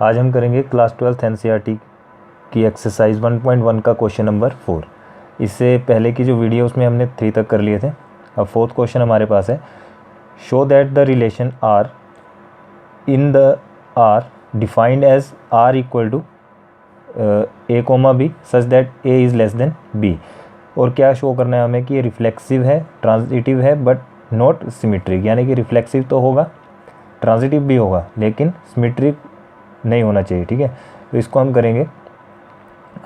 आज हम करेंगे क्लास 12th एनसीईआरटी की एक्सरसाइज 1.1 का क्वेश्चन नंबर 4। इससे पहले की जो वीडियो उसमें हमने 3 तक कर लिए थे। अब 4th क्वेश्चन हमारे पास है, show that the relation R in the R defined as R equal to A comma B such that A is less than B. और क्या शो करना है हमें कि ये रिफ्लेक्सिव है, ट्रांजिटिव है बट नॉट सिमेट्रिक, यानी कि रिफ्लेक्सिव तो होगा, ट्रांजिटिव भी होगा, लेकिन सिमेट्रिक नहीं होना चाहिए। ठीक है, तो इसको हम करेंगे।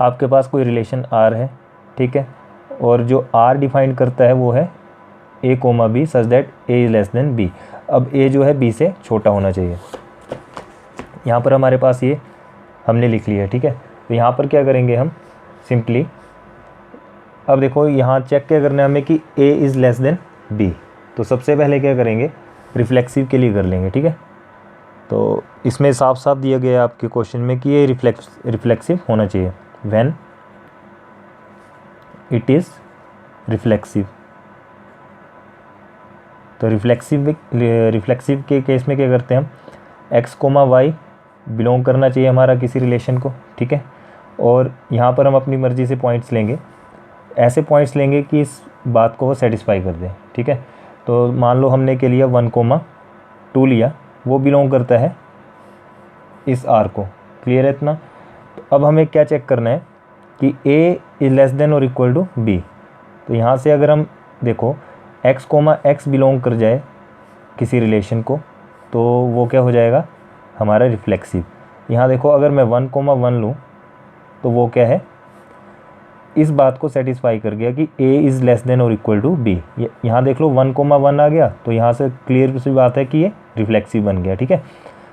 आपके पास कोई रिलेशन आर है, ठीक है, और जो आर डिफाइन करता है वो है A comma B such that A is less than B. अब ए जो है बी से छोटा होना चाहिए। यहाँ पर हमारे पास ये हमने लिख लिया है। ठीक है, तो यहाँ पर क्या करेंगे हम सिंपली, अब देखो यहाँ चेक क्या करना है हमें कि A is less than B. तो सबसे पहले क्या करेंगे, रिफ्लेक्सिव के लिए कर लेंगे। ठीक है, तो इसमें साफ साफ दिया गया है आपके क्वेश्चन में कि ये रिफ्लेक्सिव होना चाहिए। व्हेन इट इज़ रिफ्लेक्सिव, तो रिफ्लेक्सिव के केस में क्या करते हैं हम, एक्स कोमा वाई बिलोंग करना चाहिए हमारा किसी रिलेशन को। ठीक है, और यहाँ पर हम अपनी मर्ज़ी से पॉइंट्स लेंगे, ऐसे पॉइंट्स लेंगे कि इस बात को वो सेटिस्फाई कर दें। ठीक है, तो मान लो हमने के लिया 1,2 लिया, वो बिलोंग करता है इस आर को। क्लियर है इतना? तो अब हमें क्या चेक करना है कि ए इज़ लेस देन और इक्वल टू बी। तो यहाँ से अगर हम देखो एक्स कोमा एक्स बिलोंग कर जाए किसी रिलेशन को, तो वो क्या हो जाएगा हमारा रिफ्लेक्सिव। यहाँ देखो अगर मैं 1,1 लूँ तो वो क्या है, इस बात को सेटिस्फाई कर गया कि ए इज़ लेस देन और इक्वल टू बी। यहाँ देख लो 1,1 आ गया, तो यहाँ से क्लियर सी बात है कि ये रिफ्लेक्सिव बन गया। ठीक है,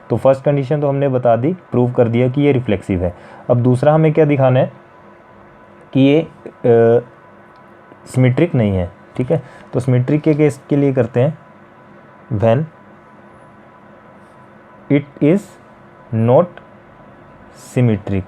तो फर्स्ट कंडीशन तो हमने बता दी, प्रूव कर दिया कि ये रिफ्लेक्सिव है। अब दूसरा हमें क्या दिखाना है कि ये सिमेट्रिक नहीं है। ठीक है, तो सिमेट्रिक के केस के लिए करते हैं, when it is not symmetric.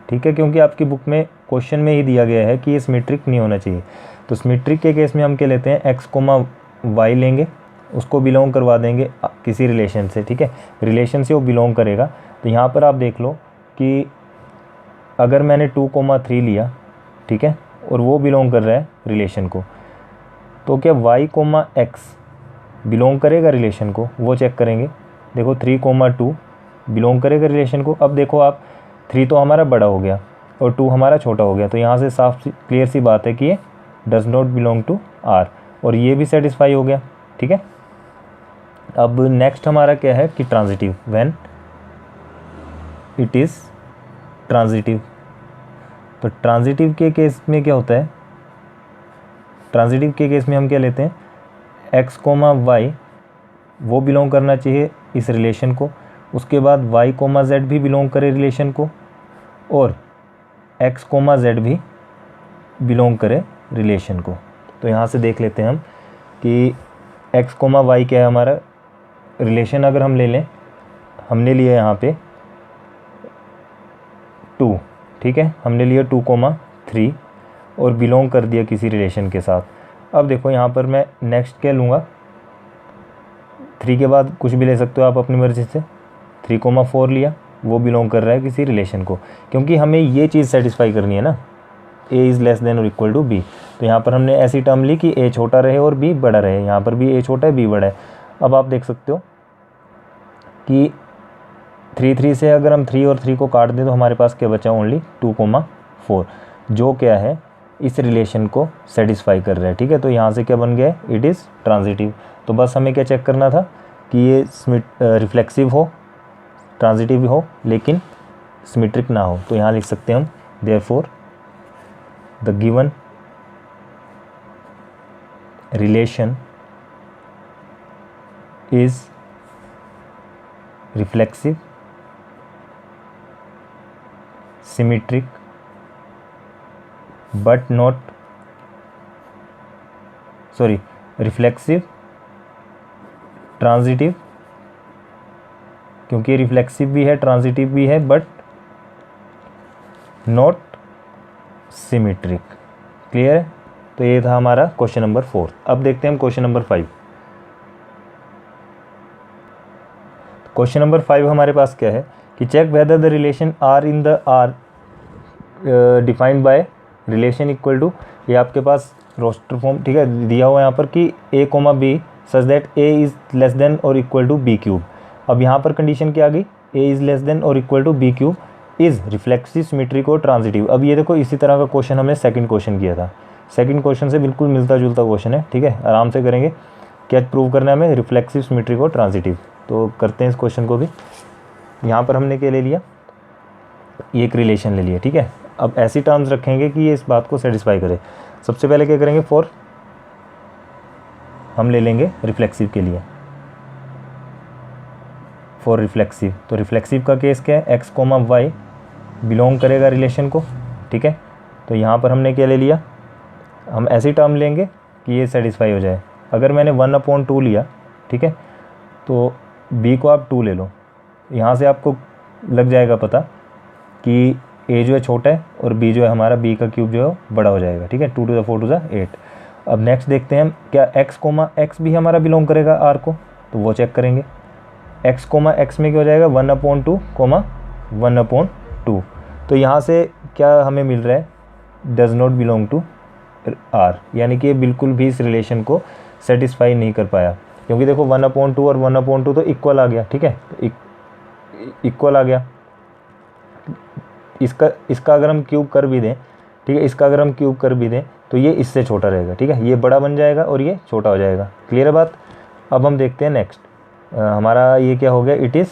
ठीक है, क्योंकि आपकी बुक में क्वेश्चन में ही दिया गया है कि ये सिमेट्रिक नहीं होना चाहिए। तो सिमेट्रिक के केस में हम क्या लेते हैं, एक्स कोमा वाई लेंगे, उसको बिलोंग करवा देंगे किसी रिलेशन से। ठीक है, रिलेशन से वो बिलोंग करेगा। तो यहाँ पर आप देख लो कि अगर मैंने 2,3 लिया, ठीक है, और वो बिलोंग कर रहा है रिलेशन को, तो क्या वाई कोमा एक्स बिलोंग करेगा रिलेशन को, वो चेक करेंगे। देखो 3,2 बिलोंग करेगा रिलेशन को। अब देखो आप 3 तो हमारा बड़ा हो गया और 2 हमारा छोटा हो गया, तो यहाँ से साफ क्लियर सी बात है कि ये does not belong to R, और ये भी सेटिस्फाई हो गया। ठीक है, अब नेक्स्ट हमारा क्या है कि transitive, when it is transitive. तो ट्रांजिटिव के केस में क्या होता है, ट्रांजिटिव के केस में हम क्या लेते हैं, एक्स कोमा वाई वो बिलोंग करना चाहिए इस रिलेशन को, उसके बाद वाई कोमा जेड भी बिलोंग करे रिलेशन को, और एक्स कोमा जेड भी बिलोंग करे रिलेशन को। तो यहाँ से देख लेते हैं हम कि एक्स कोमा वाई क्या है हमारा रिलेशन। अगर हम ले लें, हमने लिया यहाँ पे 2, ठीक है, हमने लिया 2,3 और बिलोंग कर दिया किसी रिलेशन के साथ। अब देखो यहाँ पर मैं नेक्स्ट क्या लूँगा, 3 के बाद कुछ भी ले सकते हो आप अपनी मर्ज़ी से। 3,4 लिया, वो बिलोंग कर रहा है किसी रिलेशन को, क्योंकि हमें ये चीज़ सेटिस्फाई करनी है ना, ए इज़ लेस देन और इक्वल टू बी। तो यहाँ पर हमने ऐसी टर्म ली कि ए छोटा रहे और बी बड़ा रहे। यहाँ पर भी ए छोटा है, बी बड़ा है। अब आप देख सकते हो कि 3 से अगर हम 3 और 3 को काट दें तो हमारे पास क्या बचा, ओनली 2,4, जो क्या है इस रिलेशन को सेटिस्फाई कर रहा है। ठीक है, तो यहाँ से क्या बन गया, इट इज़ ट्रांजिटिव। तो बस हमें क्या चेक करना था कि ये रिफ्लेक्सिव हो, ट्रांजिटिव हो, लेकिन सिमेट्रिक ना हो। तो यहाँ लिख सकते हैं हम, therefore the given relation is reflexive, symmetric but not reflexive, transitive, क्योंकि ये रिफ्लेक्सिव भी है, ट्रांजिटिव भी है, बट नॉट सिमेट्रिक। क्लियर है? तो ये था हमारा क्वेश्चन नंबर 4। अब देखते हैं हम क्वेश्चन नंबर 5। क्वेश्चन नंबर 5 हमारे पास क्या है कि check whether the relation R in the R defined by relation equal to, ये आपके पास रोस्टर फॉर्म, ठीक है, दिया हुआ है यहाँ पर कि a comma B such that a is less than और इक्वल टू बी क्यूब। अब यहाँ पर कंडीशन क्या आ गई, a इज़ लेस देन और equal to B cube is reflexive symmetric और ट्रांजिटिव। अब ये देखो इसी तरह का क्वेश्चन हमने सेकंड क्वेश्चन किया था, सेकंड क्वेश्चन से बिल्कुल मिलता जुलता क्वेश्चन है, ठीक है, आराम से करेंगे। क्या प्रूव करना है हमें, रिफ्लेक्सिव सिमेट्रिक और ट्रांजिटिव। तो करते हैं इस क्वेश्चन को भी। यहाँ पर हमने क्या ले लिया, ये एक रिलेशन ले लिया, ठीक है। अब ऐसी टर्म्स रखेंगे कि ये इस बात को सेटिस्फाई करे। सबसे पहले क्या करेंगे, फॉर हम ले लेंगे रिफ्लेक्सिव के लिए, फॉर रिफ्लेक्सिव। तो रिफ्लेक्सिव का केस क्या है, एक्स कोमा वाई बिलोंग करेगा रिलेशन को, ठीक है। तो यहाँ पर हमने क्या ले लिया, हम ऐसी टर्म लेंगे कि ये सेटिस्फाई हो जाए। अगर मैंने 1/2 लिया, ठीक है, तो b को आप 2 ले लो, यहाँ से आपको लग जाएगा पता कि a जो है छोटा है और b जो है हमारा b का क्यूब जो है बड़ा हो जाएगा, ठीक है। 2 to the 4 to the 8। अब नेक्स्ट देखते हैं क्या x कोमा x भी हमारा बिलोंग करेगा r को, तो वो चेक करेंगे। x कोमा x में क्या हो जाएगा, 1/2 कोमा 1/2। तो यहाँ से क्या हमें मिल रहा है, does not belong to r, यानी कि बिल्कुल भी इस रिलेशन को सेटिस्फाई नहीं कर पाया, क्योंकि देखो 1/2 और 1/2 तो इक्वल आ गया, ठीक है, इक्वल आ गया। इसका अगर हम क्यूब कर भी दें, ठीक है, इसका अगर हम क्यूब कर भी दें तो ये इससे छोटा रहेगा, ठीक है, ये बड़ा बन जाएगा और ये छोटा हो जाएगा। क्लियर है बात। अब हम देखते हैं नेक्स्ट, हमारा ये क्या हो गया, इट इज़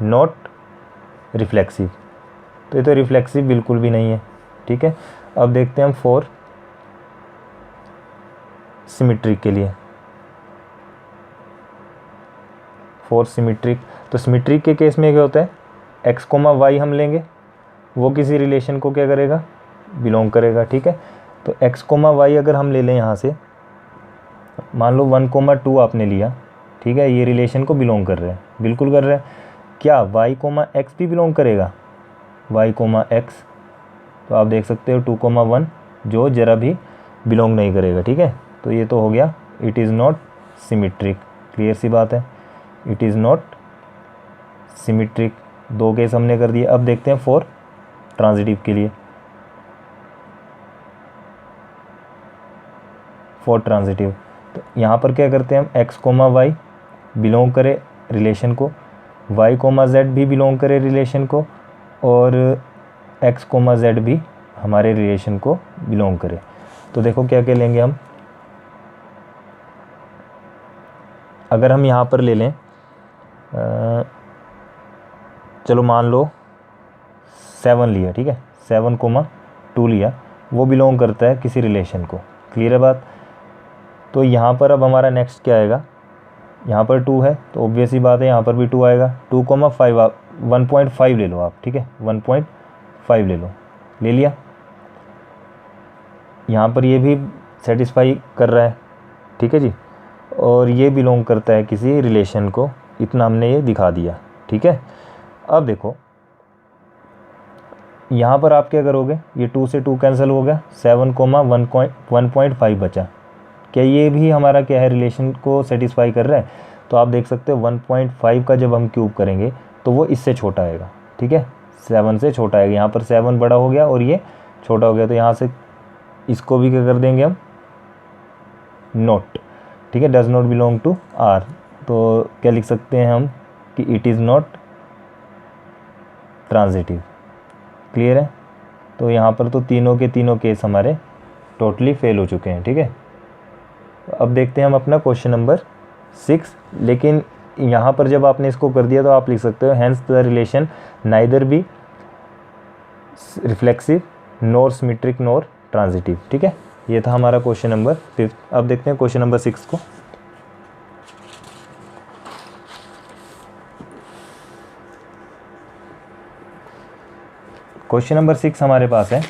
नॉट रिफ्लेक्सिव। तो ये तो रिफ्लेक्सिव बिल्कुल भी नहीं है, ठीक है। अब देखते हैं हम फॉर सिमेट्रिक के लिए, फॉर सिमेट्रिक। तो सिमेट्रिक के केस में क्या होता है, एक्स कोमा वाई हम लेंगे, वो किसी रिलेशन को क्या करेगा, बिलोंग करेगा, ठीक है। तो एक्स कोमा वाई अगर हम ले लें यहाँ से, मान लो 1,2 आपने लिया, ठीक है, ये रिलेशन को बिलोंग कर रहे हैं, बिल्कुल कर रहे हैं। क्या वाई कोमा एक्स भी बिलोंग करेगा, वाई कोमा एक्स, तो आप देख सकते हो 2,1 जो ज़रा भी बिलोंग नहीं करेगा, ठीक है। तो ये तो हो गया, it is not symmetric. Clear सी बात है, it is not symmetric. 2 case हमने कर दिए। अब देखते हैं फॉर ट्रांजिटिव के लिए, फॉर ट्रांजिटिव। तो यहाँ पर क्या करते हैं हम, एक्स कोमा वाई बिलोंग करे रिलेशन को, वाई कोमा जेड भी बिलोंग करे रिलेशन को, और एक्स कोमा जेड भी हमारे रिलेशन को बिलोंग करे। तो देखो क्या क्या लेंगे हम, अगर हम यहाँ पर ले लें, चलो मान लो 7 लिया, ठीक है, 7,2 लिया, वो बिलोंग करता है किसी रिलेशन को। क्लियर है बात। तो यहाँ पर अब हमारा नेक्स्ट क्या आएगा, यहाँ पर 2 है तो ऑब्वियस ही बात है यहाँ पर भी 2 आएगा। 2,5 आप 1.5 ले लो आप, ठीक है, 1.5 ले लो, ले लिया। यहाँ पर ये भी सेटिस्फाई कर रहा है, ठीक है जी, और ये बिलोंग करता है किसी रिलेशन को, इतना हमने ये दिखा दिया, ठीक है। अब देखो यहाँ पर आप क्या करोगे, ये 2 से 2 कैंसिल हो गया, 7,1.5 बचा। क्या ये भी हमारा क्या है, रिलेशन को सेटिस्फाई कर रहा है। तो आप देख सकते हो 1.5 का जब हम क्यूब करेंगे तो वो इससे छोटा आएगा, ठीक है, 7 से छोटा आएगा। यहाँ पर 7 बड़ा हो गया और ये छोटा हो गया, तो यहाँ से इसको भी क्या कर देंगे हम, नॉट, ठीक है, does not belong to R. तो क्या लिख सकते हैं हम कि it is not transitive. Clear है। तो यहाँ पर तो तीनों के तीनों केस हमारे टोटली फेल हो चुके हैं, ठीक है। अब देखते हैं हम अपना क्वेश्चन नंबर 6। लेकिन यहाँ पर जब आपने इसको कर दिया तो आप लिख सकते हो hence the relation neither be reflexive nor symmetric nor transitive, ठीक है। ये था हमारा क्वेश्चन नंबर 5। अब देखते हैं क्वेश्चन नंबर 6 को। क्वेश्चन नंबर 6 हमारे पास है,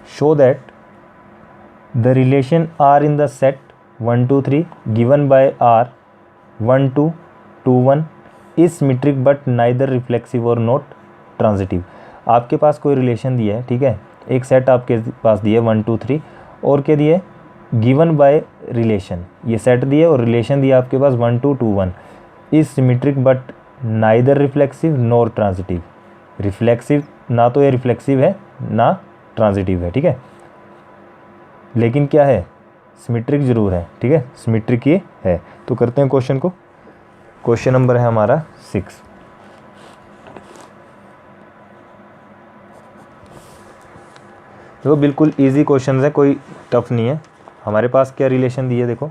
show that the relation R in the set 1 2 3 given by R 1 2 2 1 is symmetric but neither reflexive और नॉट ट्रांजिटिव। आपके पास कोई रिलेशन दिया है, ठीक है, एक सेट आपके पास दिया 1 2 3 और क्या दिया है, गिवन बाय रिलेशन, ये सेट दिया और रिलेशन दिया आपके पास 1 2 2 1। Is symmetric but neither reflexive nor transitive. Reflexive ना तो ये रिफ्लेक्सिव है ना ट्रांजिटिव है, ठीक है, लेकिन क्या है, सिमेट्रिक जरूर है, ठीक है, सिमेट्रिक ये है। तो करते हैं क्वेश्चन को। क्वेश्चन नंबर है हमारा 6। देखो बिल्कुल इजी क्वेश्चन है, कोई टफ नहीं है। हमारे पास क्या रिलेशन दी है, देखो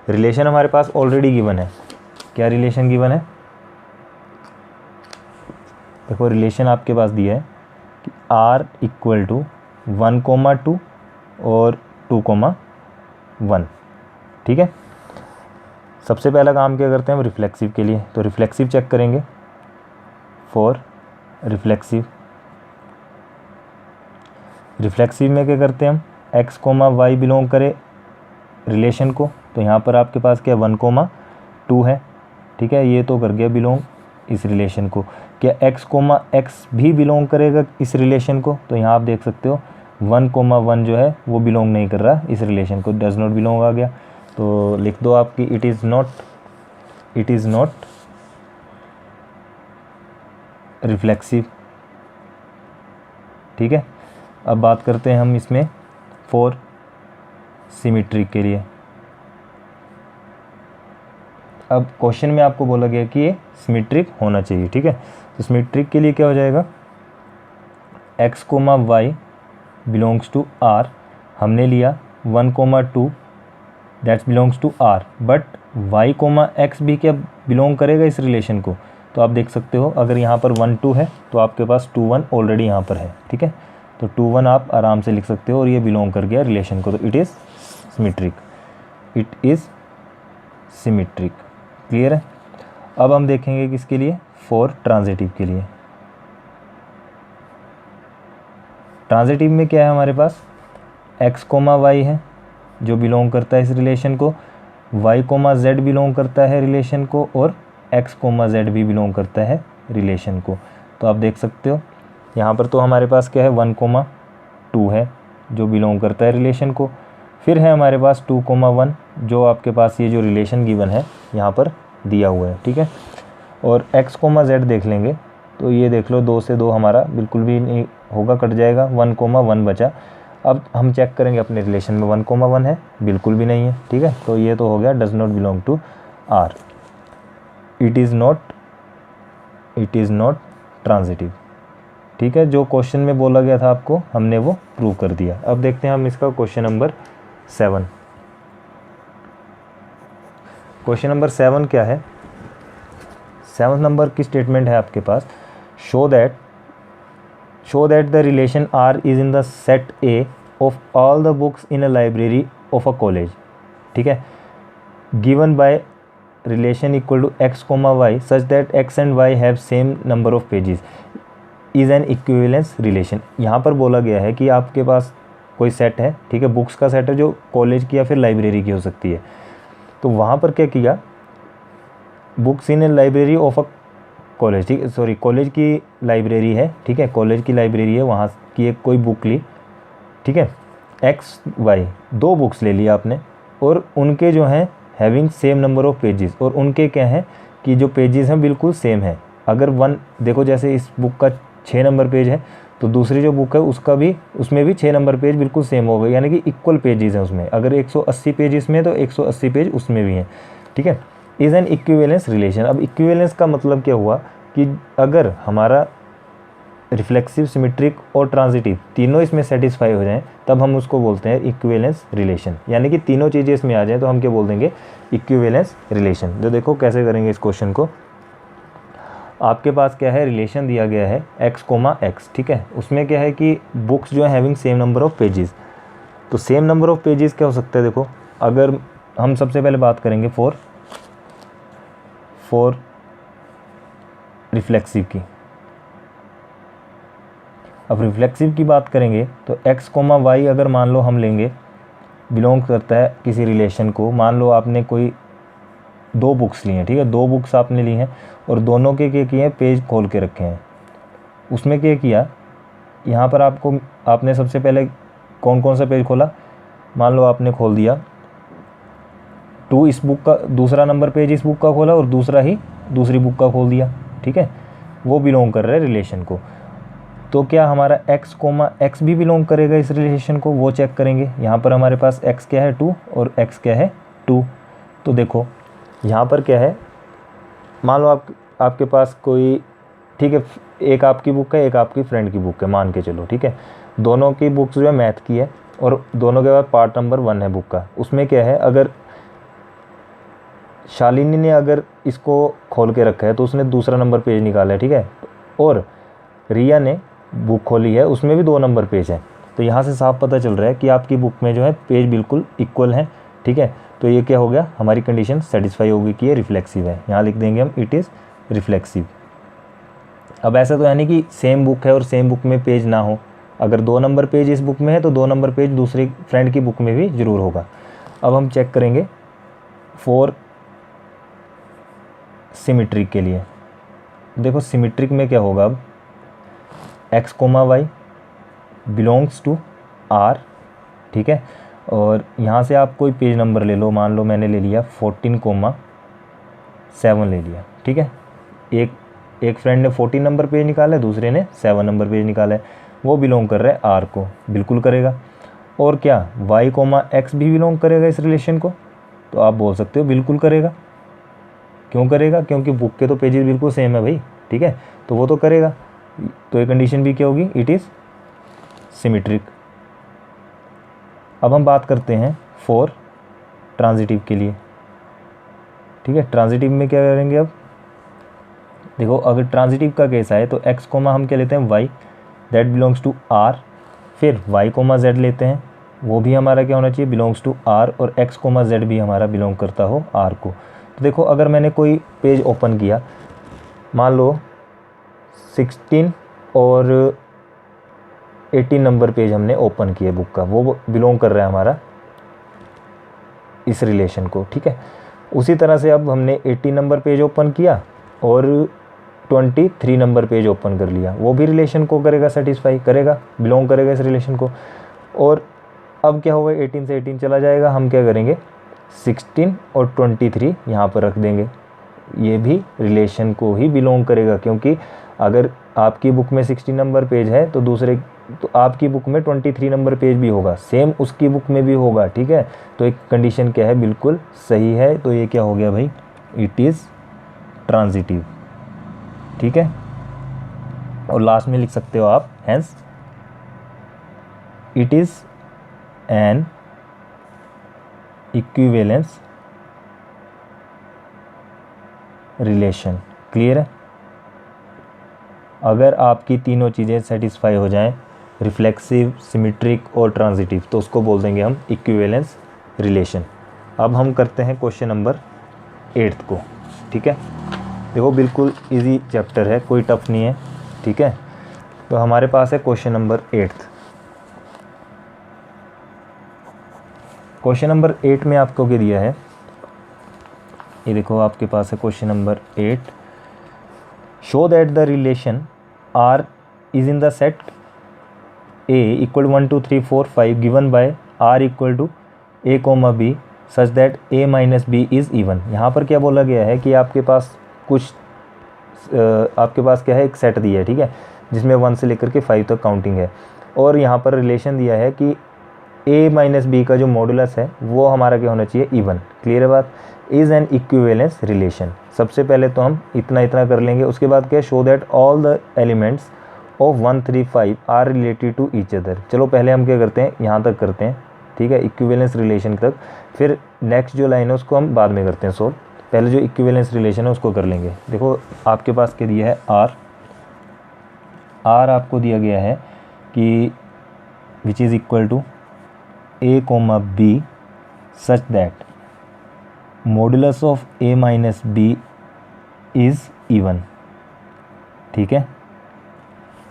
रिलेशन हमारे पास ऑलरेडी गिवन है। क्या रिलेशन गिवन है, देखो रिलेशन आपके पास दिया है कि r इक्वल टू 1,2 और 2,1, ठीक है। सबसे पहला काम क्या करते हैं हम, रिफ्लेक्सिव के लिए, तो रिफ्लेक्सिव चेक करेंगे। फॉर रिफ्लेक्सिव में क्या करते हैं हम, x, y बिलोंग करे रिलेशन को, तो यहाँ पर आपके पास क्या 1,2 है, ठीक है, ये तो कर गया बिलोंग इस रिलेशन को। क्या x भी बिलोंग करेगा इस रिलेशन को, तो यहाँ आप देख सकते हो 1,1 जो है वो बिलोंग नहीं कर रहा इस रिलेशन को, डज नॉट बिलोंग आ गया। तो लिख दो आपकी इट इज़ नॉट रिफ्लेक्सिव, ठीक है। अब बात करते हैं हम इसमें फॉर सिमेट्रिक के लिए। अब क्वेश्चन में आपको बोला गया कि ये सिमेट्रिक होना चाहिए, ठीक है। तो सिमेट्रिक के लिए क्या हो जाएगा, x, y belongs to r, हमने लिया 1,2 that's belongs to r, but y, x भी क्या बिलोंग करेगा इस रिलेशन को। तो आप देख सकते हो अगर यहाँ पर 1,2 है तो आपके पास 2,1 ऑलरेडी यहाँ पर है, ठीक है। तो 2,1 आप आराम से लिख सकते हो और ये बिलोंग कर गया रिलेशन को, तो इट इज़ सिमेट्रिक, क्लियर है। अब हम देखेंगे किसके लिए, फॉर ट्रांजिटिव के लिए। ट्रांजिटिव में क्या है हमारे पास, x, y है जो बिलोंग करता है इस रिलेशन को, y, z बिलोंग करता है रिलेशन को, और x, z भी बिलोंग करता है रिलेशन को। तो आप देख सकते हो यहाँ पर तो हमारे पास क्या है 1,2 है जो बिलोंग करता है रिलेशन को, फिर है हमारे पास 2,1 जो आपके पास ये जो रिलेशन गिवन है यहाँ पर दिया हुआ है, ठीक है। और x, z देख लेंगे तो ये देख लो 2 से 2 हमारा बिल्कुल भी नहीं होगा, कट जाएगा, 1,1 बचा। अब हम चेक करेंगे अपने रिलेशन में 1,1 है, बिल्कुल भी नहीं है, ठीक है। तो ये तो हो गया does not belong to r, it is not transitive, ठीक है। जो क्वेश्चन में बोला गया था आपको हमने वो प्रूव कर दिया। अब देखते हैं हम इसका क्वेश्चन नंबर 7। क्वेश्चन नंबर 7 क्या है, 7 नंबर की स्टेटमेंट है आपके पास, show that the relation R is in the set A of all the books in a library of a college, ठीक है, given by relation equal to x, y such that x and y have same number of pages is an equivalence relation. यहाँ पर बोला गया है कि आपके पास कोई सेट है, ठीक है, बुक्स का सेट है जो कॉलेज की या फिर लाइब्रेरी की हो सकती है। तो वहाँ पर क्या किया, books in A library of a college, ठीक है, सॉरी कॉलेज की लाइब्रेरी है, ठीक है, कॉलेज की लाइब्रेरी है, वहाँ की एक कोई बुक ली, ठीक है, x, y 2 बुक्स ले लिया आपने, और उनके जो हैं having same number of pages, और उनके क्या हैं कि जो पेजेस हैं बिल्कुल सेम है। अगर देखो जैसे इस बुक का 6 नंबर पेज है तो दूसरी जो बुक है उसमें भी 6 नंबर पेज बिल्कुल सेम हो गए, यानी कि इक्वल पेजेस हैं उसमें। अगर 180 पेज इसमें तो 180 पेज उसमें भी हैं, ठीक है। Is an equivalence relation. अब इक्विवेलेंस का मतलब क्या हुआ कि अगर हमारा रिफ्लेक्सिव, सिमेट्रिक और ट्रांजिटिव तीनों इसमें सेटिस्फाई हो जाएं तब हम उसको बोलते हैं इक्विवेलेंस रिलेशन, यानी कि तीनों चीज़ें इसमें आ जाएं तो हम क्या बोल देंगे, इक्विवेलेंस रिलेशन। जो देखो कैसे करेंगे इस क्वेश्चन को, आपके पास क्या है, रिलेशन दिया गया है x, ठीक है, उसमें क्या है कि बुक्स जो है having same number of pages. तो सेम नंबर ऑफ पेजेस क्या हो सकता है, देखो अगर हम सबसे पहले बात करेंगे फॉर रिफ्लेक्सिव की। अब रिफ्लेक्सिव की बात करेंगे तो x, y अगर मान लो हम लेंगे, बिलोंग करता है किसी रिलेशन को, मान लो आपने कोई 2 बुक्स ली हैं, ठीक है, 2 बुक्स आपने ली हैं और दोनों के क्या किए हैं, पेज खोल के रखे हैं। उसमें क्या किया, यहाँ पर आपने सबसे पहले कौन कौन सा पेज खोला, मान लो आपने खोल दिया 2 इस बुक का, दूसरा नंबर पेज इस बुक का खोला और दूसरा ही दूसरी बुक का खोल दिया, ठीक है, वो बिलोंग कर रहा है रिलेशन को। तो क्या हमारा x कोमा x भी बिलोंग करेगा इस रिलेशन को, वो चेक करेंगे। यहाँ पर हमारे पास x क्या है 2 और x क्या है 2। तो देखो यहाँ पर क्या है, मान लो आपके पास कोई, ठीक है, एक आपकी बुक है एक आपकी फ्रेंड की बुक है, मान के चलो, ठीक है। दोनों की बुक्स जो है मैथ की है और दोनों के पास पार्ट नंबर 1 है बुक का। उसमें क्या है, अगर शालिनी ने अगर इसको खोल के रखा है तो उसने दूसरा नंबर पेज निकाला है, ठीक है, और रिया ने बुक खोली है उसमें भी 2 नंबर पेज है। तो यहाँ से साफ पता चल रहा है कि आपकी बुक में जो है पेज बिल्कुल इक्वल हैं, ठीक है। तो ये क्या हो गया, हमारी कंडीशन सेटिस्फाई होगी कि ये रिफ्लेक्सिव है। यहाँ लिख देंगे हम इट इज़ रिफ्लेक्सिव। अब ऐसा तो है नहीं कि सेम बुक है और सेम बुक में पेज ना हो। अगर 2 नंबर पेज इस बुक में है तो 2 नंबर पेज दूसरी फ्रेंड की बुक में भी ज़रूर होगा। अब हम चेक करेंगे फॉर सिमेट्रिक के लिए। देखो सिमेट्रिक में क्या होगा, अब x comma Y belongs to r, ठीक है। और यहाँ से आप कोई पेज नंबर ले लो, मान लो मैंने ले लिया 14,7 ले लिया, ठीक है। एक फ्रेंड ने 14 नंबर पेज निकाला है, दूसरे ने 7 नंबर पेज निकाला है, वो बिलोंग कर रहा है r को, बिल्कुल करेगा। और क्या y कोमा x भी बिलोंग करेगा इस रिलेशन को, तो आप बोल सकते हो बिल्कुल करेगा। क्यों करेगा, क्योंकि बुक के तो पेजेस बिल्कुल सेम है भाई, ठीक है, तो वो तो करेगा। तो ये कंडीशन भी क्या होगी, इट इज़ सिमेट्रिक। अब हम बात करते हैं फॉर ट्रांजिटिव के लिए, ठीक है। ट्रांजिटिव में क्या करेंगे, अब देखो अगर ट्रांजिटिव का केस आए तो x कोमा हम क्या लेते हैं y, that belongs to r, फिर y कोमा z लेते हैं, वो भी हमारा क्या होना चाहिए, बिलोंग्स टू r, और x कोमा z भी हमारा बिलोंग करता हो r को। तो देखो अगर मैंने कोई पेज ओपन किया, मान लो 16 और 18 नंबर पेज हमने ओपन किया बुक का, वो बिलोंग कर रहा है हमारा इस रिलेशन को, ठीक है। उसी तरह से अब हमने 18 नंबर पेज ओपन किया और 23 नंबर पेज ओपन कर लिया, वो भी रिलेशन को करेगा, सेटिस्फाई करेगा, बिलोंग करेगा इस रिलेशन को। और अब क्या होगा, 18 से 18 चला जाएगा, हम क्या करेंगे 16 और 23 यहाँ पर रख देंगे, ये भी रिलेशन को ही बिलोंग करेगा। क्योंकि अगर आपकी बुक में 16 नंबर पेज है तो आपकी बुक में 23 नंबर पेज भी होगा, सेम उसकी बुक में भी होगा, ठीक है। तो एक कंडीशन क्या है, बिल्कुल सही है। तो ये क्या हो गया भाई, इट इज़ ट्रांजिटिव, ठीक है। और लास्ट में लिख सकते हो आप hence it is an equivalence relation. Clear है। अगर आपकी तीनों चीज़ें सेटिस्फाई हो जाएं, रिफ्लेक्सिव, सिमेट्रिक और ट्रांजिटिव, तो उसको बोल देंगे हम इक्विवेलेंस रिलेशन। अब हम करते हैं क्वेश्चन नंबर 8 को, ठीक है। देखो बिल्कुल इजी चैप्टर है, कोई टफ नहीं है, ठीक है। तो हमारे पास है क्वेश्चन नंबर 8। क्वेश्चन नंबर 8 में आपको क्या दिया है, ये देखो आपके पास है question number 8। Show that the relation R is in the set A equal 1 2 3 4 5 given by R equal to A comma B such that A minus B is even. यहाँ पर क्या बोला गया है कि आपके पास क्या है, एक सेट दिया है, ठीक है, जिसमें 1 से लेकर के 5 तक काउंटिंग है। और यहाँ पर रिलेशन दिया है कि A माइनस B का जो मॉडुलस है वो हमारा क्या होना चाहिए, इवन। क्लियर है बात। Is an equivalence relation. सबसे पहले तो हम इतना कर लेंगे, उसके बाद क्या, show that all the elements of 1 3 5 are related to each other. चलो पहले हम क्या करते हैं, यहाँ तक करते हैं, ठीक है, इक्विवेलेंस रिलेशन तक, फिर नेक्स्ट जो लाइन है उसको हम बाद में करते हैं सोल्व। पहले जो इक्विवेलेंस रिलेशन है उसको कर लेंगे। देखो आपके पास क्या दिया है, आर आपको दिया गया है कि which is equal to A comma B such that modulus of A minus B is even, ठीक है,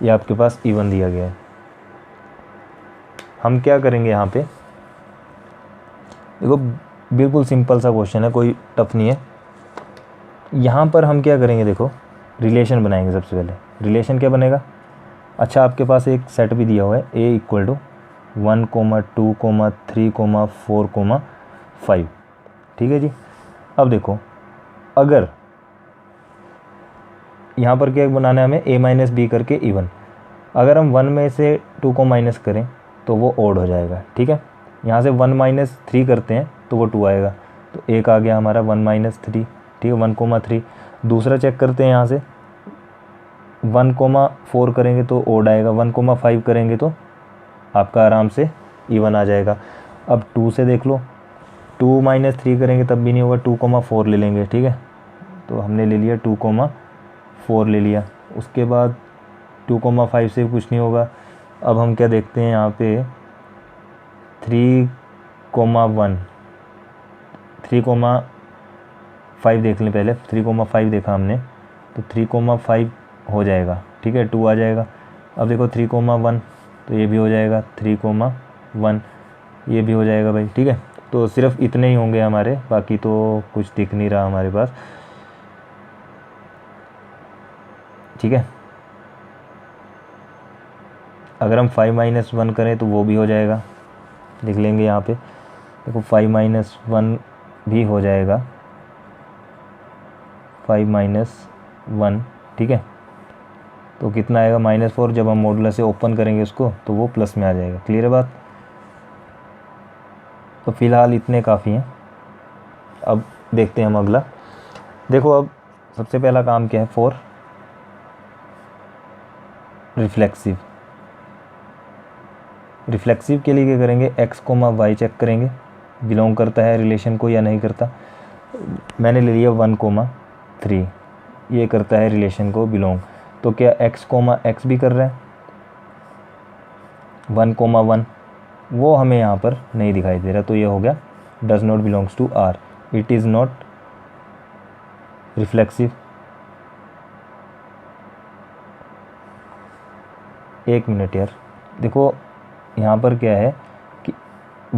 ये आपके पास इवन दिया गया है। हम क्या करेंगे यहाँ पे, देखो बिल्कुल सिंपल सा क्वेश्चन है, कोई टफ नहीं है। यहाँ पर हम क्या करेंगे, देखो रिलेशन बनाएंगे। सबसे पहले रिलेशन क्या बनेगा, अच्छा आपके पास एक सेट भी दिया हुआ है A इक्वल टू 1 2 3 4 5, ठीक है जी। अब देखो अगर यहाँ पर क्या बनाना है हमें, a माइनस बी करके इवन। अगर हम 1 में से 2 को माइनस करें तो वो ओड हो जाएगा, ठीक है। यहाँ से 1 माइनस 3 करते हैं तो वो 2 आएगा, तो एक आ गया हमारा 1 माइनस 3, ठीक है, 1,3। दूसरा चेक करते हैं, यहाँ से 1,4 करेंगे तो ओड आएगा, 1,5 करेंगे तो आपका आराम से इवन आ जाएगा। अब 2 से देख लो, 2 माइनस 3 करेंगे तब भी नहीं होगा, 2,4 ले लेंगे, ठीक है। तो हमने ले लिया 2,4 ले लिया। उसके बाद 2,5 से कुछ नहीं होगा। अब हम क्या देखते हैं यहाँ पे 3,1, 3,5 देख लें पहले। 3,5 देखा हमने तो 3,5 हो जाएगा, ठीक है, 2 आ जाएगा। अब देखो 3,1 तो ये भी हो जाएगा, 3,1 ये भी हो जाएगा भाई, ठीक है। तो सिर्फ इतने ही होंगे हमारे, बाकी तो कुछ दिख नहीं रहा हमारे पास, ठीक है। अगर हम 5 माइनस 1 करें तो वो भी हो जाएगा, लिख लेंगे यहाँ पे। देखो 5 माइनस 1 भी हो जाएगा, 5 माइनस 1, ठीक है। तो कितना आएगा, -4। जब हम मॉडुलस से ओपन करेंगे उसको तो वो प्लस में आ जाएगा। क्लियर है बात। तो फ़िलहाल इतने काफ़ी हैं। अब देखते हैं हम अगला। देखो अब सबसे पहला काम क्या है, 4 रिफ्लेक्सिव। रिफ्लेक्सिव के लिए क्या करेंगे, x, y चेक करेंगे बिलोंग करता है रिलेशन को या नहीं करता। मैंने ले लिया 1,3, ये करता है रिलेशन को बिलोंग। तो क्या x, x भी कर रहा है, 1,1 वो हमें यहाँ पर नहीं दिखाई दे रहा, तो ये हो गया does not belongs to R, it is not reflexive. एक मिनट यार, देखो यहाँ पर क्या है कि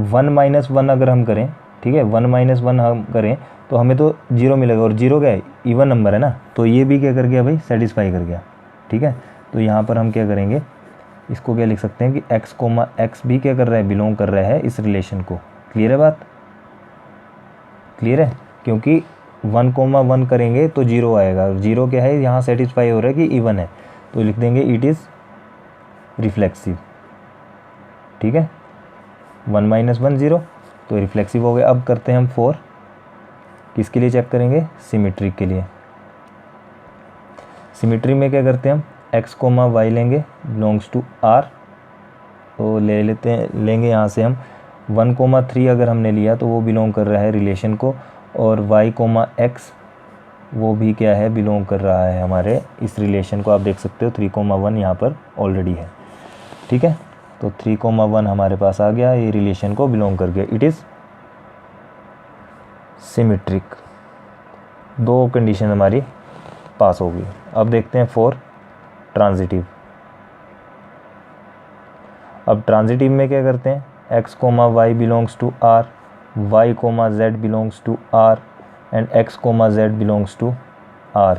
1 माइनस 1 अगर हम करें, ठीक है, 1 माइनस 1 हम करें तो हमें तो 0 मिलेगा, और 0 क्या है, इवन नंबर है ना, तो ये भी क्या कर गया भाई, सेटिस्फाई कर गया, ठीक है। तो यहाँ पर हम क्या करेंगे, इसको क्या लिख सकते हैं कि x, x भी क्या कर रहा है, बिलोंग कर रहा है इस रिलेशन को। क्लियर है बात, क्लियर है, क्योंकि 1,1 करेंगे तो 0 आएगा, 0 क्या है यहाँ सेटिस्फाई हो रहा है कि इवन है, तो लिख देंगे इट इज़ रिफ्लेक्सिव, ठीक है। 1 माइनस 1 0 तो रिफ्लेक्सिव हो गया। अब करते हैं हम 4, किसके लिए चेक करेंगे, सिमेट्री के लिए। सिमेट्री में क्या करते हैं हम, x, y लेंगे बिलोंग्स टू R, तो ले लेते हैं, लेंगे यहाँ से हम 1,3 अगर हमने लिया तो वो बिलोंग कर रहा है रिलेशन को, और y, x वो भी क्या है, बिलोंग कर रहा है हमारे इस रिलेशन को। आप देख सकते हो 3,1 यहाँ पर ऑलरेडी है, ठीक है। तो 3,1 हमारे पास आ गया, ये रिलेशन को बिलोंग कर गया, इट इज़ सिमेट्रिक। 2 कंडीशन हमारी पास होगी। अब देखते हैं 4 ट्रांजिटिव। अब ट्रांजिटिव में क्या करते हैं, x, y belongs to R, y, z belongs to R and x, z belongs to R।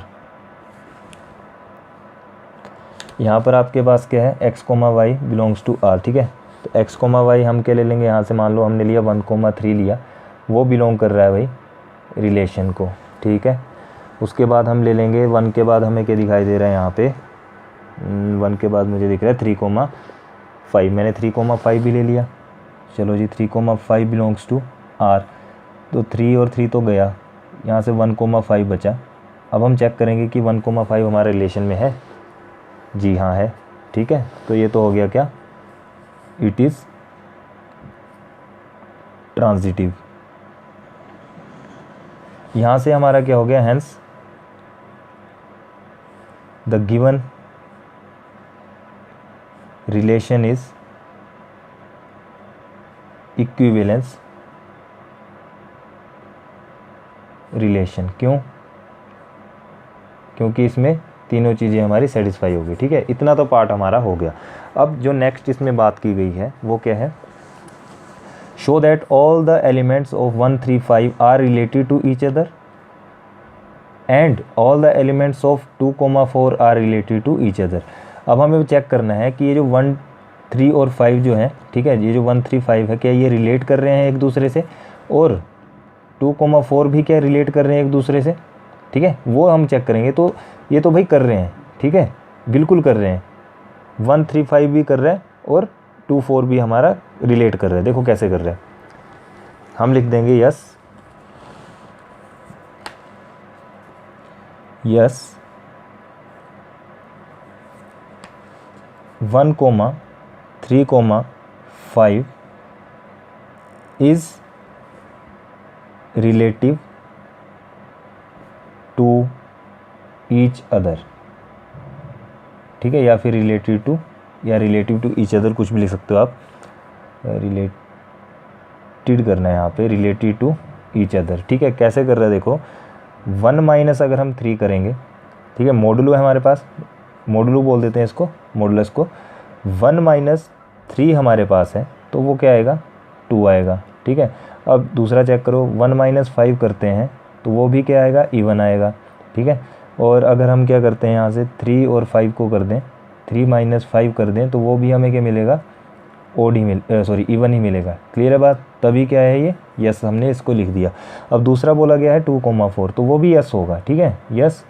यहाँ पर आपके पास क्या है, x, y belongs to R, ठीक है। तो x, y हम क्या ले लेंगे, यहाँ से मान लो हमने लिया 1,3 लिया, वो बिलोंग कर रहा है भाई रिलेशन को, ठीक है। उसके बाद हम ले लेंगे 1 के बाद हमें क्या दिखाई दे रहा है यहाँ पे, 1 के बाद मुझे दिख रहा है 3,5, मैंने 3,5 भी ले लिया। चलो जी 3,5 बिलोंग्स टू R, तो 3 और 3 तो गया, यहाँ से 1,5 बचा। अब हम चेक करेंगे कि 1,5 हमारे रिलेशन में है, जी हाँ है, ठीक है। तो ये तो हो गया क्या, इट इज़ ट्रांजिटिव। यहाँ से हमारा क्या हो गया, hence the given relation is equivalence relation. क्यों, क्योंकि इसमें तीनों चीज़ें हमारी सेटिस्फाई होगी, ठीक है। इतना तो पार्ट हमारा हो गया। अब जो नेक्स्ट इसमें बात की गई है वो क्या है, show that all the elements of 1, 3, 5 are related to each other and all the elements of 2, 4 are related to each other. अब हमें चेक करना है कि ये जो 1, 3 और 5 जो हैं, ठीक है, ये जो 1, 3, 5 है, क्या ये रिलेट कर रहे हैं एक दूसरे से, और 2, 4 भी क्या रिलेट कर रहे हैं एक दूसरे से। ठीक है, वो हम चेक करेंगे। तो ये तो भाई कर रहे हैं, ठीक है, बिल्कुल कर रहे हैं, 135 भी कर रहे हैं और 24 भी हमारा रिलेट कर रहे हैं। देखो कैसे कर रहे हैं, हम लिख देंगे yes 1,3,5 is relative to each other, ठीक है, या फिर रिलेटिव टू ईच अदर, कुछ भी लिख सकते हो आप। रिलेटेड करना है यहाँ पे, रिलेटिव टू ईच अदर, ठीक है। कैसे कर रहा है देखो, 1 माइनस अगर हम 3 करेंगे, ठीक है, मॉडुलो है हमारे पास, मॉडुलो बोल देते हैं इसको, मॉडुलस को। 1 माइनस 3 हमारे पास है तो वो क्या आएगा, 2 आएगा, ठीक है। अब दूसरा चेक करो, 1 माइनस 5 करते हैं तो वो भी क्या आएगा, इवन आएगा, ठीक है। और अगर हम क्या करते हैं यहाँ से 3 और 5 को कर दें, 3 माइनस 5 कर दें तो वो भी हमें क्या मिलेगा, ओड ही इवन ही मिलेगा। क्लियर है बात, तभी क्या है ये यस, हमने इसको लिख दिया। अब दूसरा बोला गया है 2,4 तो वो भी यस होगा, ठीक है, yes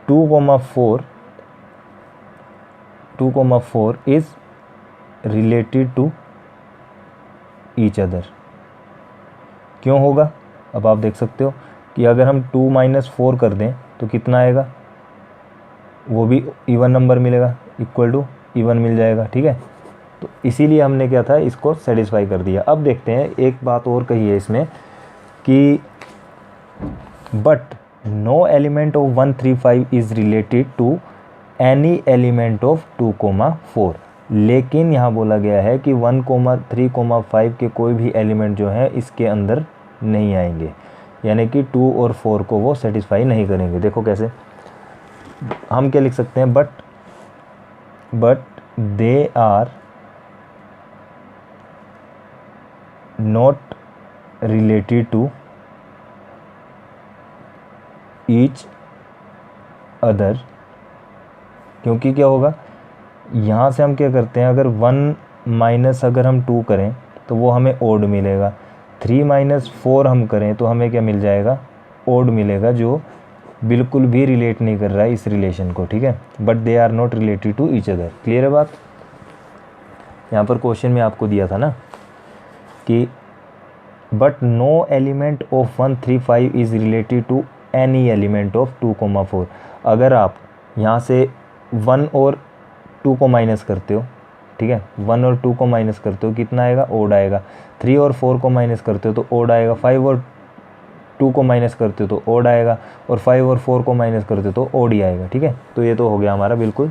2,4 is related to each other. क्यों होगा, अब आप देख सकते हो कि अगर हम 2 माइनस 4 कर दें तो कितना आएगा, वो भी इवन नंबर मिलेगा, इक्वल टू इवन मिल जाएगा, ठीक है। तो इसीलिए हमने क्या था, इसको सेटिस्फाई कर दिया। अब देखते हैं, एक बात और कही है इसमें कि but no element of 135 is related to any element of 2,4। लेकिन यहाँ बोला गया है कि 1,3,5 के कोई भी एलिमेंट जो है इसके अंदर नहीं आएंगे, यानी कि 2 और 4 को वो सेटिस्फाई नहीं करेंगे। देखो कैसे, हम क्या लिख सकते हैं, but they are not related to each other, क्योंकि क्या होगा, यहाँ से हम क्या करते हैं, अगर 1 माइनस अगर हम 2 करें तो वो हमें ओड मिलेगा, 3 माइनस 4 हम करें तो हमें क्या मिल जाएगा, ओड मिलेगा, जो बिल्कुल भी रिलेट नहीं कर रहा है इस रिलेशन को, ठीक है। But they are not related to each other. Clear है बात, यहाँ पर क्वेश्चन में आपको दिया था ना कि but no element of 135 is related to any element of 2,4। अगर आप यहाँ से 1 और 2 को माइनस करते हो, ठीक है, 1 और 2 को माइनस करते हो कितना आएगा, ओड आएगा। 3 और 4 को माइनस करते हो तो ओड आएगा। 5 और 2 को माइनस करते हो तो ओड आएगा, और 5 और 4 को माइनस करते हो तो ओड ही आएगा, ठीक है। तो ये तो हो गया हमारा, बिल्कुल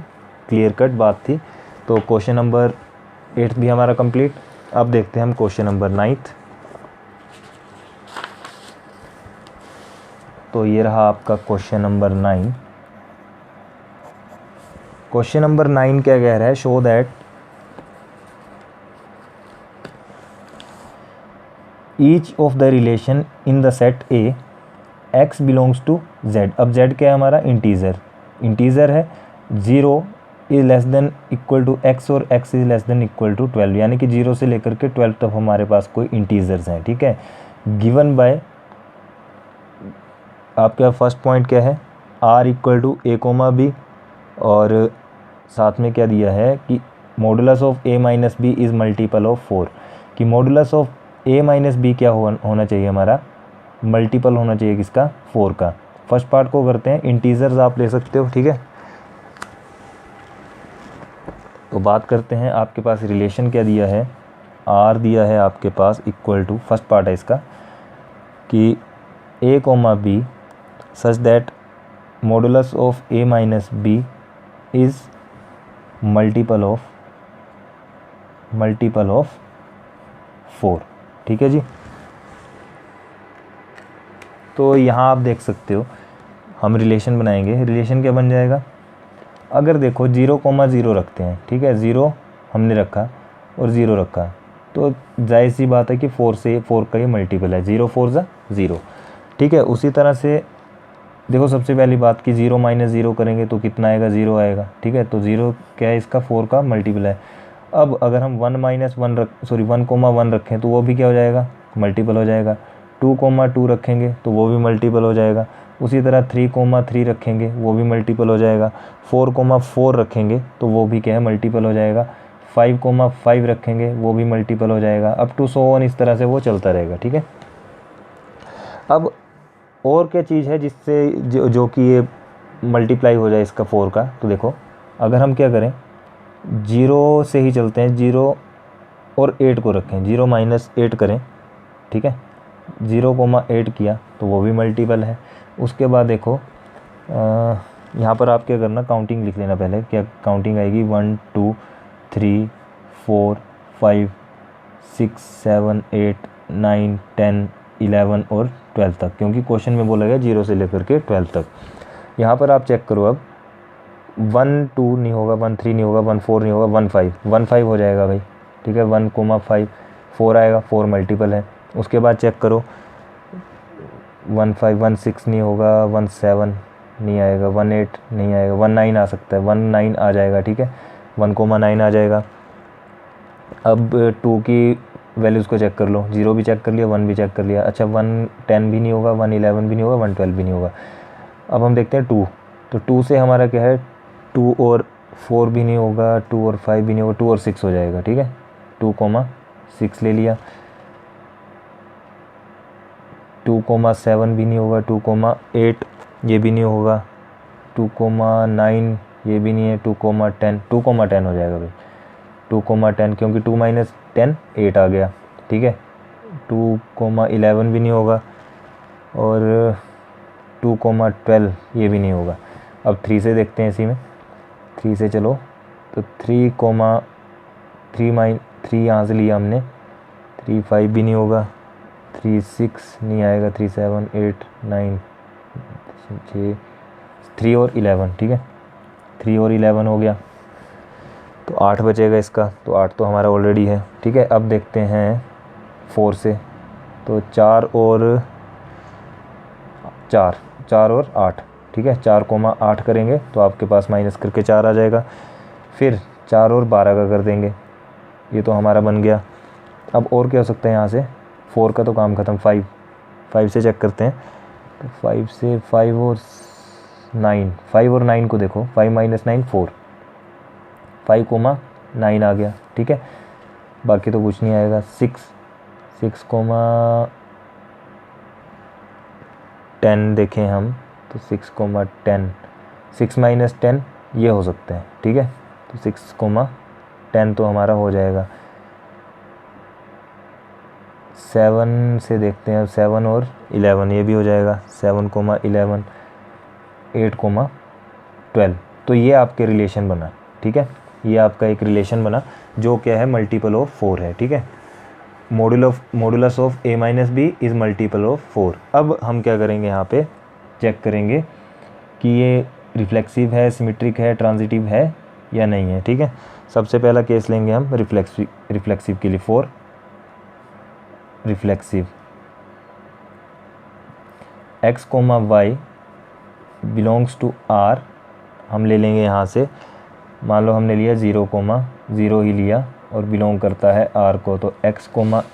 क्लियर कट बात थी। तो क्वेश्चन नंबर 8 भी हमारा कंप्लीट। अब देखते हैं हम क्वेश्चन नंबर 9। तो ये रहा आपका क्वेश्चन नंबर 9। क्वेश्चन नंबर 9 क्या कह रहा है, show that each of the relation in the set A x belongs to Z. अब जेड क्या है हमारा, इंटीजर है, 0 is less than equal to x और x is less than equal to 12, यानी कि 0 से लेकर के 12 तक हमारे पास कोई इंटीजर्स हैं, ठीक है। गिवन बाय, आपका फर्स्ट पॉइंट क्या है, R equal to A comma B, और साथ में क्या दिया है कि modulus of A minus B is multiple of 4, कि modulus of A minus B क्या होना चाहिए हमारा, मल्टीपल होना चाहिए किसका, 4 का। फर्स्ट पार्ट को करते हैं, इंटीजर्स आप ले सकते हो, ठीक है। तो बात करते हैं, आपके पास रिलेशन क्या दिया है, आर दिया है आपके पास इक्वल टू, फर्स्ट पार्ट है इसका, कि A comma B such that modulus of A minus B is multiple of 4, ठीक है जी। तो यहाँ आप देख सकते हो, हम रिलेशन बनाएंगे, रिलेशन क्या बन जाएगा, अगर देखो 0,0 रखते हैं, ठीक है, 0 हमने रखा और 0 रखा, तो जाहिर सी बात है कि 4 से 4 का ये मल्टीपल है, 0 4 ज़ा 0, ठीक है। उसी तरह से देखो, सबसे पहली बात कि 0 माइनस 0 करेंगे तो कितना आएगा, 0 आएगा, ठीक है। तो 0 क्या है, इसका 4 का मल्टीपल है। अब अगर हम 1,1 रखें तो वो भी क्या हो जाएगा, मल्टीपल हो जाएगा। 2,2 रखेंगे तो वो भी मल्टीपल हो जाएगा। उसी तरह 3,3 रखेंगे वो भी मल्टीपल हो जाएगा। 4,4 रखेंगे तो वो भी क्या है, मल्टीपल हो जाएगा। 5,5 रखेंगे वो भी मल्टीपल हो जाएगा। अप टू सो ऑन, इस तरह से वो चलता रहेगा, ठीक है। अब और क्या चीज़ है जिससे जो कि ये मल्टीप्लाई हो जाए इसका 4 का, तो देखो अगर हम क्या करें, 0 से ही चलते हैं, 0 और 8 को रखें, 0-8 करें, ठीक है। 0,8 किया तो वो भी मल्टीपल है। उसके बाद देखो यहाँ पर आप क्या करना, काउंटिंग लिख लेना पहले, क्या काउंटिंग आएगी, 1 2 3 4 5 6 7 8 9 10 11 और 12 तक, क्योंकि क्वेश्चन में बोला गया 0 से लेकर के 12 तक। यहाँ पर आप चेक करो, अब 1 2 नहीं होगा, 1 3 नहीं होगा, 1 4 नहीं होगा, 1 5 हो जाएगा भाई, ठीक है। 1,5 4 आएगा, 4 मल्टीपल है। उसके बाद चेक करो 1 5 1 6 नहीं होगा, 1 7 नहीं आएगा, 1 8 नहीं आएगा, 1 9 आ सकता है, 1 9 आ जाएगा, ठीक है। 1,9 आ जाएगा। अब 2 की वैल्यूज़ को चेक कर लो, 0 भी चेक कर लिया, 1 भी चेक कर लिया। अच्छा 1 10 भी नहीं होगा, 1 11 भी नहीं होगा, 1 12 भी नहीं होगा। अब हम देखते हैं 2, तो 2 से हमारा क्या है, 2 और 4 भी नहीं होगा, 2 और 5 भी नहीं होगा, 2 और 6 हो जाएगा, ठीक है। 2,6 ले लिया। 2,7 भी नहीं होगा, 2,8 ये भी नहीं होगा, 2,9 ये भी नहीं है, 2,10 हो जाएगा भाई, 2,10, क्योंकि 2 - 10 8 आ गया, ठीक है। 2,11 भी नहीं होगा और 2,12 ये भी नहीं होगा। अब 3 से देखते हैं, इसी में 3 से चलो, तो 3 यहाँ से लिया हमने, 3 5 भी नहीं होगा, 3 6 नहीं आएगा, 3 7 8 9 6 3 और 11, ठीक है। 3 और 11 हो गया, तो 8 बचेगा इसका, तो 8 तो हमारा ऑलरेडी है, ठीक है। अब देखते हैं 4 से, तो 4 और 8, ठीक है। 4,8 करेंगे तो आपके पास माइनस करके 4 आ जाएगा। फिर 4 और 12 का कर देंगे, ये तो हमारा बन गया। अब और क्या हो सकता है यहाँ से, 4 का तो काम ख़त्म। 5 से चेक करते हैं, तो 5 से 5 और 9 को देखो, 5 - 9 4, 5,9 आ गया, ठीक है। बाकी तो कुछ नहीं आएगा। 6,10 देखें हम, तो 6,10, 6 - 10 ये हो सकता है, ठीक है। तो 6,10 तो हमारा हो जाएगा। 7 से देखते हैं, 7 और 11 ये भी हो जाएगा, 7,11, 8,12। तो ये आपके रिलेशन बना, ठीक है। ये आपका एक रिलेशन बना जो क्या है, मल्टीपल ऑफ 4 है, ठीक है। Modulus of a - b is multiple of 4। अब हम क्या करेंगे, यहाँ पे चेक करेंगे कि ये रिफ्लेक्सिव है, सिमेट्रिक है, ट्रांजिटिव है या नहीं है, ठीक है। सबसे पहला केस लेंगे हम रिफ्लेक्सिव के लिए। 4 reflexive, x, y belongs to r, हम ले लेंगे यहाँ से, मान लो हमने लिया 0,0 ही लिया और बिलोंग करता है r को, तो x,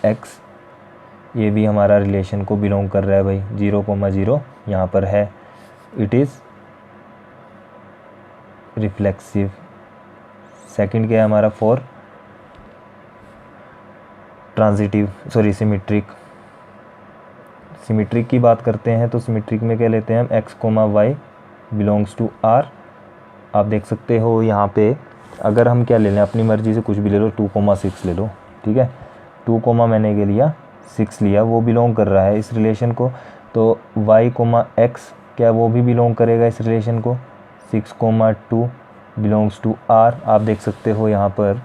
x ये भी हमारा रिलेशन को बिलोंग कर रहा है भाई, 0,0 यहाँ पर है, इट इज़ रिफ्लेक्सिव। सेकंड क्या है हमारा, 4 ट्रांजिटिव, सिमेट्रिक की बात करते हैं, तो सिमेट्रिक में क्या लेते हैं हम, x, y belongs to r। आप देख सकते हो यहाँ पे, अगर हम क्या ले लें, अपनी मर्ज़ी से कुछ भी ले लो, 2,6 ले लो, ठीक है। 2, मैंने के लिया 6 लिया, वो बिलोंग कर रहा है इस रिलेशन को, तो y, x क्या वो भी बिलोंग करेगा इस रिलेशन को। 6,2 बिलोंग्स टू r। आप देख सकते हो यहाँ पर,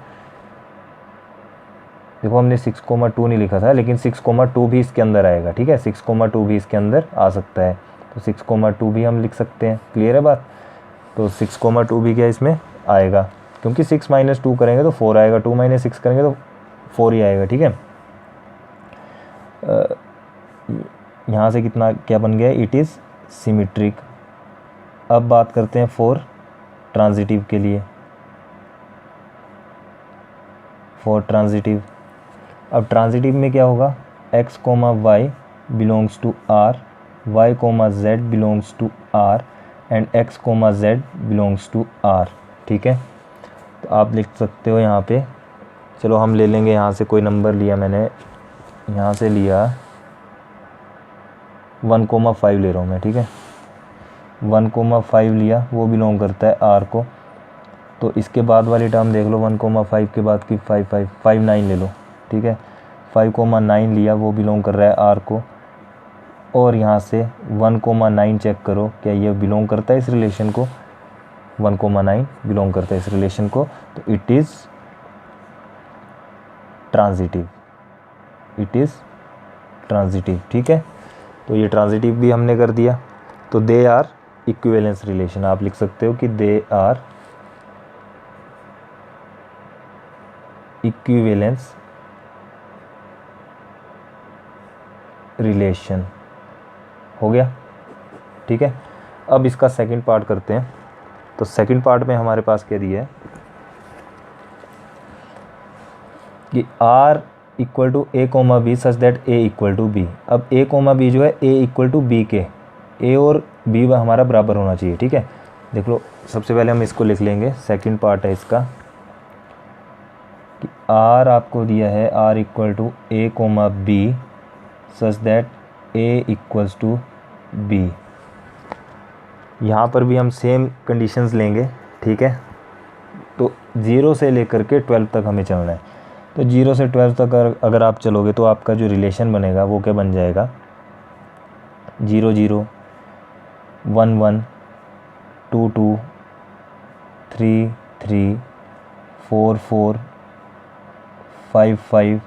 देखो हमने 6,2 नहीं लिखा था, लेकिन 6,2 भी इसके अंदर आएगा, ठीक है। 6,2 भी इसके अंदर आ सकता है, तो 6,2 भी हम लिख सकते हैं, क्लियर है बात। तो 6,2 भी क्या इसमें आएगा, क्योंकि 6 - 2 करेंगे तो 4 आएगा, 2 - 6 करेंगे तो 4 ही आएगा, ठीक है। यहाँ से कितना क्या बन गया, इट इज़ सिमेट्रिक। अब बात करते हैं 4 ट्रांजिटिव के लिए। 4 ट्रांजिटिव, अब ट्रांजिटिव में क्या होगा, x, y belongs to R, Y comma Z belongs to R and X comma Z belongs to R. ठीक है, तो आप लिख सकते हो यहाँ पे, चलो हम ले लेंगे यहाँ से कोई नंबर लिया मैंने, यहाँ से लिया 1,5 ले रहा हूँ मैं। ठीक है, 1,5 लिया, वो बिलोंग करता है आर को। तो इसके बाद वाली टर्म देख लो, 1,5 के बाद की 5 9 ले लो। ठीक है, 5,9 लिया, वो बिलोंग कर रहा है आर को। और यहाँ से 1,9 चेक करो, क्या ये बिलोंग करता है इस रिलेशन को? 1,9 बिलोंग करता है इस रिलेशन को, तो it is transitive, it is transitive. ठीक है, तो ये ट्रांजिटिव भी हमने कर दिया। तो दे आर इक्विवेलेंस रिलेशन, आप लिख सकते हो कि दे आर इक्विवेलेंस रिलेशन। हो गया। ठीक है, अब इसका सेकंड पार्ट करते हैं। तो सेकंड पार्ट में हमारे पास क्या दिया है कि R equal to A comma B such that A equal to B. अब ए कोमा बी जो है ए इक्वल टू बी के, ए और बी हमारा बराबर होना चाहिए। ठीक है, देख लो, सबसे पहले हम इसको लिख लेंगे, सेकंड पार्ट है इसका कि R आपको दिया है R equal to A comma B such that A equals to B. यहाँ पर भी हम सेम कंडीशंस लेंगे। ठीक है, तो 0 से लेकर के 12 तक हमें चलना है। तो 0 से 12 तक अगर आप चलोगे तो आपका जो रिलेशन बनेगा वो क्या बन जाएगा? 0 0 1 1 2 2 3 3 4 4 5 5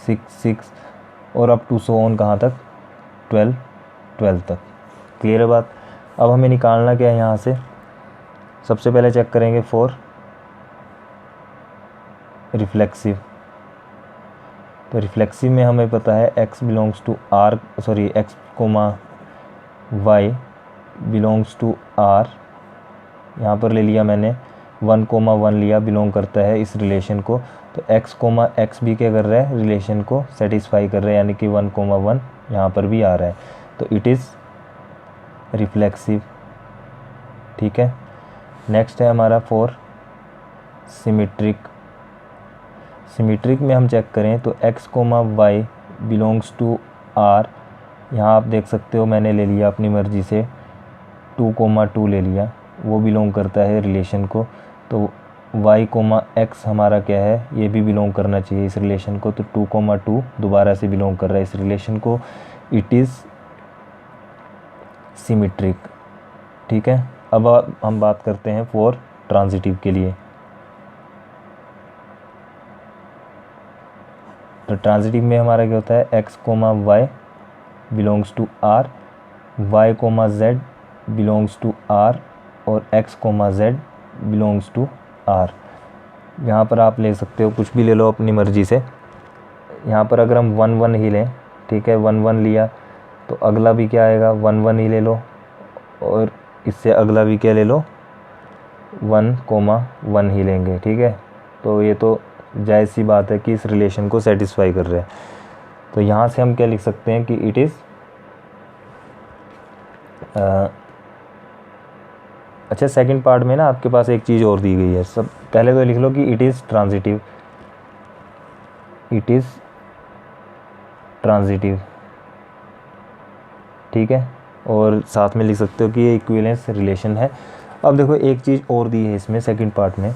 6 6 और अप टू सो ऑन कहाँ तक? 12 तक। क्लियर है बात? अब हमें निकालना क्या है यहाँ से? सबसे पहले चेक करेंगे फॉर रिफ्लेक्सिव। तो रिफ्लेक्सिव में हमें पता है x belongs to R, sorry x comma y belongs to r। यहाँ पर ले लिया मैंने 1,1 लिया, बिलोंग करता है इस रिलेशन को। तो x कोमा x भी क्या कर रहा है? रिलेशन को सेटिस्फाई कर रहा है, यानी कि 1,1 यहाँ पर भी आ रहा है। तो इट इज़ रिफ्लेक्सिव। ठीक है, नेक्स्ट है हमारा फॉर सिमेट्रिक। सिमेट्रिक में हम चेक करें तो x comma y belongs to r। यहाँ आप देख सकते हो मैंने ले लिया अपनी मर्ज़ी से 2,2 ले लिया, वो बिलोंग करता है रिलेशन को। तो y कोमा x हमारा क्या है? ये भी बिलोंग करना चाहिए इस रिलेशन को। तो 2,2 दोबारा से बिलोंग कर रहा है इस रिलेशन को। It is symmetric. ठीक है, अब हम बात करते हैं फॉर ट्रांजिटिव के लिए। तो ट्रांजिटिव में हमारा क्या होता है? x comma y belongs to r, y comma z belongs to r और x comma z belongs to r। यहाँ पर आप ले सकते हो कुछ भी ले लो अपनी मर्ज़ी से। यहाँ पर अगर हम 1 1 ही लें, ठीक है, 1 1 लिया तो अगला भी क्या आएगा? 1 1 ही ले लो, और इससे अगला भी क्या ले लो? 1,1 ही लेंगे। ठीक है, तो ये तो जायज़ सी बात है कि इस रिलेशन को सेटिस्फाई कर रहे हैं। तो यहाँ से हम क्या लिख सकते हैं कि इट इज़ अच्छा, सेकंड पार्ट में ना आपके पास एक चीज़ और दी गई है। सब पहले तो लिख लो कि it is transitive, it is transitive. ठीक है, और साथ में लिख सकते हो कि ये इक्विवेलेंस रिलेशन है। अब देखो एक चीज़ और दी है इसमें सेकंड पार्ट में,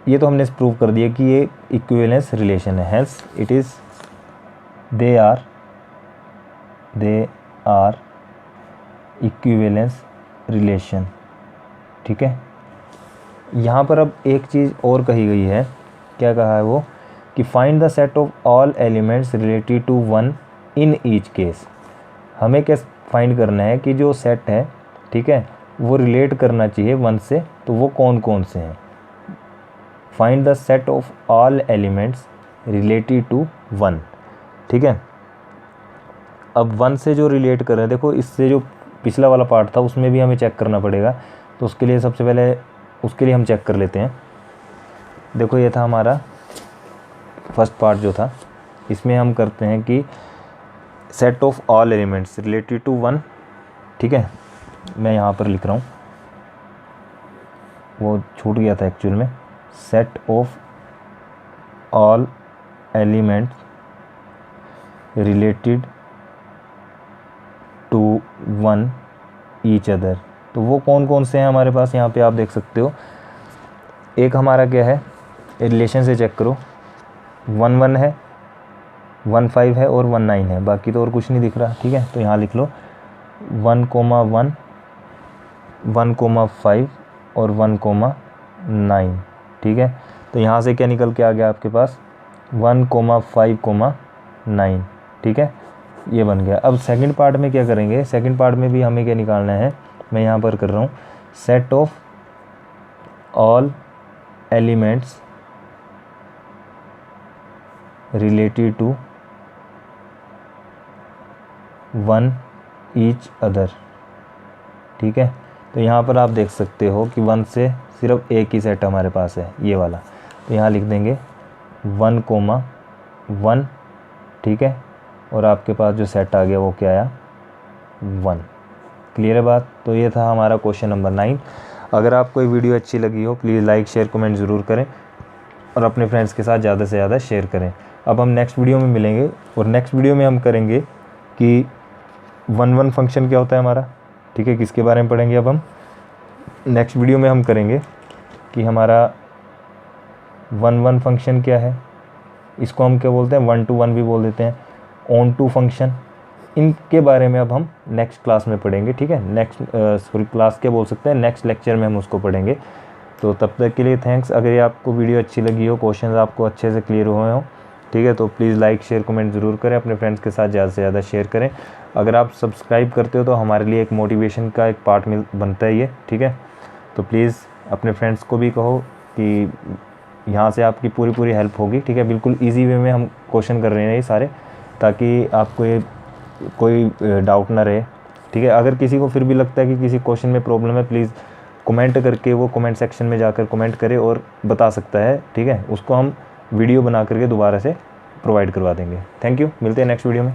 ये तो हमने प्रूव कर दिया कि ये इक्विवेलेंस रिलेशन है। Hence it is they are equivalence relation. ठीक है, यहाँ पर अब एक चीज़ और कही गई है। क्या कहा है वो? कि find the set of all elements related to 1 in each case. हमें क्या फाइंड करना है कि जो सेट है, ठीक है, वो रिलेट करना चाहिए 1 से, तो वो कौन कौन से हैं? Find the set of all elements related to 1। ठीक है, अब 1 से जो रिलेट कर रहे हैं, देखो इससे जो पिछला वाला पार्ट था उसमें भी हमें चेक करना पड़ेगा। तो उसके लिए सबसे पहले उसके लिए हम चेक कर लेते हैं। देखो ये था हमारा फर्स्ट पार्ट जो था, इसमें हम करते हैं कि set of all elements related to one, ठीक है, मैं यहाँ पर लिख रहा हूँ, वो छूट गया था एक्चुअल में, set of all elements related to one each other. तो वो कौन कौन से हैं हमारे पास, यहाँ पे आप देख सकते हो। एक हमारा क्या है, रिलेशन से चेक करो, 1 1 है, 1 5 है और 1 9 है, बाकी तो और कुछ नहीं दिख रहा, ठीक है। तो यहाँ लिख लो 1 1 1 5 और 1 9, ठीक है। तो यहाँ से क्या निकल के आ गया आपके पास 1 5 9, ठीक है, ये बन गया। अब सेकंड पार्ट में क्या करेंगे, सेकंड पार्ट में भी हमें क्या निकालना है, मैं यहाँ पर कर रहा हूँ, set of all elements related to one each other, ठीक है। तो यहाँ पर आप देख सकते हो कि 1 से सिर्फ एक ही सेट हमारे पास है, ये वाला। तो यहाँ लिख देंगे 1 1, ठीक है, और आपके पास जो सेट आ गया वो क्या आया, 1। क्लियर है बात। तो ये था हमारा क्वेश्चन नंबर 9। अगर आपको ये वीडियो अच्छी लगी हो प्लीज़ लाइक शेयर कमेंट ज़रूर करें और अपने फ्रेंड्स के साथ ज़्यादा से ज़्यादा शेयर करें। अब हम नेक्स्ट वीडियो में मिलेंगे और नेक्स्ट वीडियो में हम करेंगे कि 1 1 फंक्शन क्या होता है हमारा, ठीक है, किसके बारे में पढ़ेंगे। अब हम नेक्स्ट वीडियो में हम करेंगे कि हमारा 1 1 फंक्शन क्या है, इसको हम क्या बोलते हैं, 1 to 1 भी बोल देते हैं, ऑन टू फंक्शन, इनके बारे में अब हम नेक्स्ट क्लास में पढ़ेंगे, ठीक है। नेक्स्ट सॉरी क्लास क्या बोल सकते हैं, नेक्स्ट लेक्चर में हम उसको पढ़ेंगे। तो तब तक के लिए थैंक्स। अगर ये आपको वीडियो अच्छी लगी हो, क्वेश्चंस आपको अच्छे से क्लियर हुए हो, ठीक है, तो प्लीज़ लाइक शेयर कमेंट ज़रूर करें, अपने फ्रेंड्स के साथ ज़्यादा से ज़्यादा शेयर करें। अगर आप सब्सक्राइब करते हो तो हमारे लिए एक मोटिवेशन का एक पार्ट बनता है ये, ठीक है। तो प्लीज़ अपने फ्रेंड्स को भी कहो कि यहाँ से आपकी पूरी हेल्प होगी, ठीक है। बिल्कुल ईजी वे में हम क्वेश्चन कर रहे हैं ये सारे, ताकि आपको ये कोई डाउट ना रहे, ठीक है। अगर किसी को फिर भी लगता है कि किसी क्वेश्चन में प्रॉब्लम है, प्लीज़ कमेंट करके वो कमेंट सेक्शन में जाकर कमेंट करे और बता सकता है, ठीक है। उसको हम वीडियो बना करके दोबारा से प्रोवाइड करवा देंगे। थैंक यू, मिलते हैं नेक्स्ट वीडियो में।